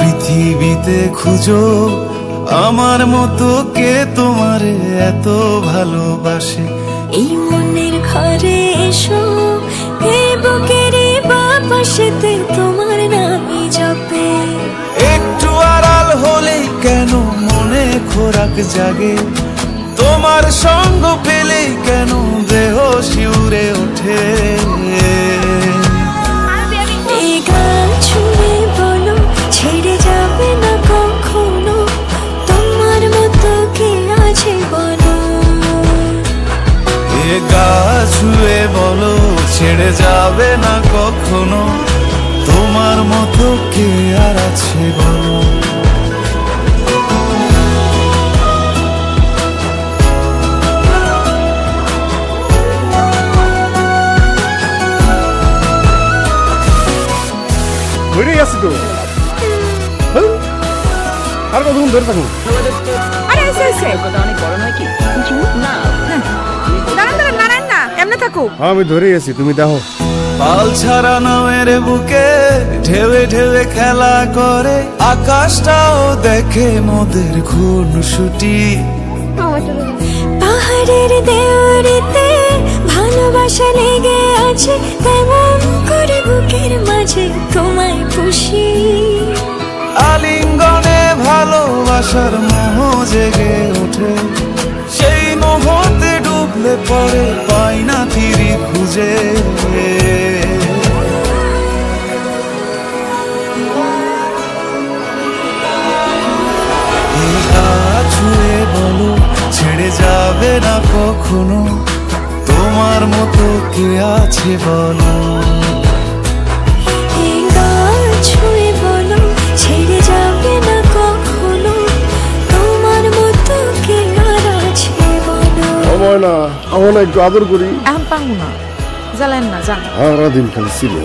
পৃথিবীতে খুঁজো আমার মতো কে তোমারে এত ভালোবাসে। এই মনের ঘরে এসো, এই বুকের বাপাশেতে তোমার নামই জপে। একটু আড়াল হলেই কেন মনে খোরাক জাগে, তোমার সঙ্গ পেলেই কেন দেহ শিউরে ওঠে। এই গান শুনে বলো ছেড়ে যাবে না কখনো, তোমার মতো কে আছে বলো। এ গা ছুঁয়ে বলো ছেড়ে যাবে না কখনো, তোমার মতো কে আর আছে বলো। আছি তো আর কতক্ষণ ধরে থাকুন? আরে এসে এসে কথা অনেক বড় নয় কি না, দাঁড়ান দাঁড়ান নারায়ণ না এমনি থাকো। আমি ধরেই আছি, তুমি দেখো। পাল ছাড়া নামের বুকে ঢেউে ঢেউে খেলা করে, আকাশটাও দেখে মোদের খুনসুটি। পাহাড়ের দেওয়ারিতে ভালোবাসা লেগে আছে, তেমন করে বুকের মাঝে তোমায় খুশি। আলিঙ্গনে ভালোবাসার মোহ জেগে ওঠে, সেই মোহতে ডুবলে পরে পাই না তীরে খুঁজে। ছুঁয়ে বলো ছেড়ে যাবে না কখনো, তোমার মতো কে আছে বলো। ছুঁয়ে বলো ছেড়ে যাবে না কখনো, তোমার মতো কে আর আছে বলো। আমার না, আমার একটু আদর করি। এখন পাঙ্গু না, জ্বালেন না, যান। সারাদিন খালি ছিল।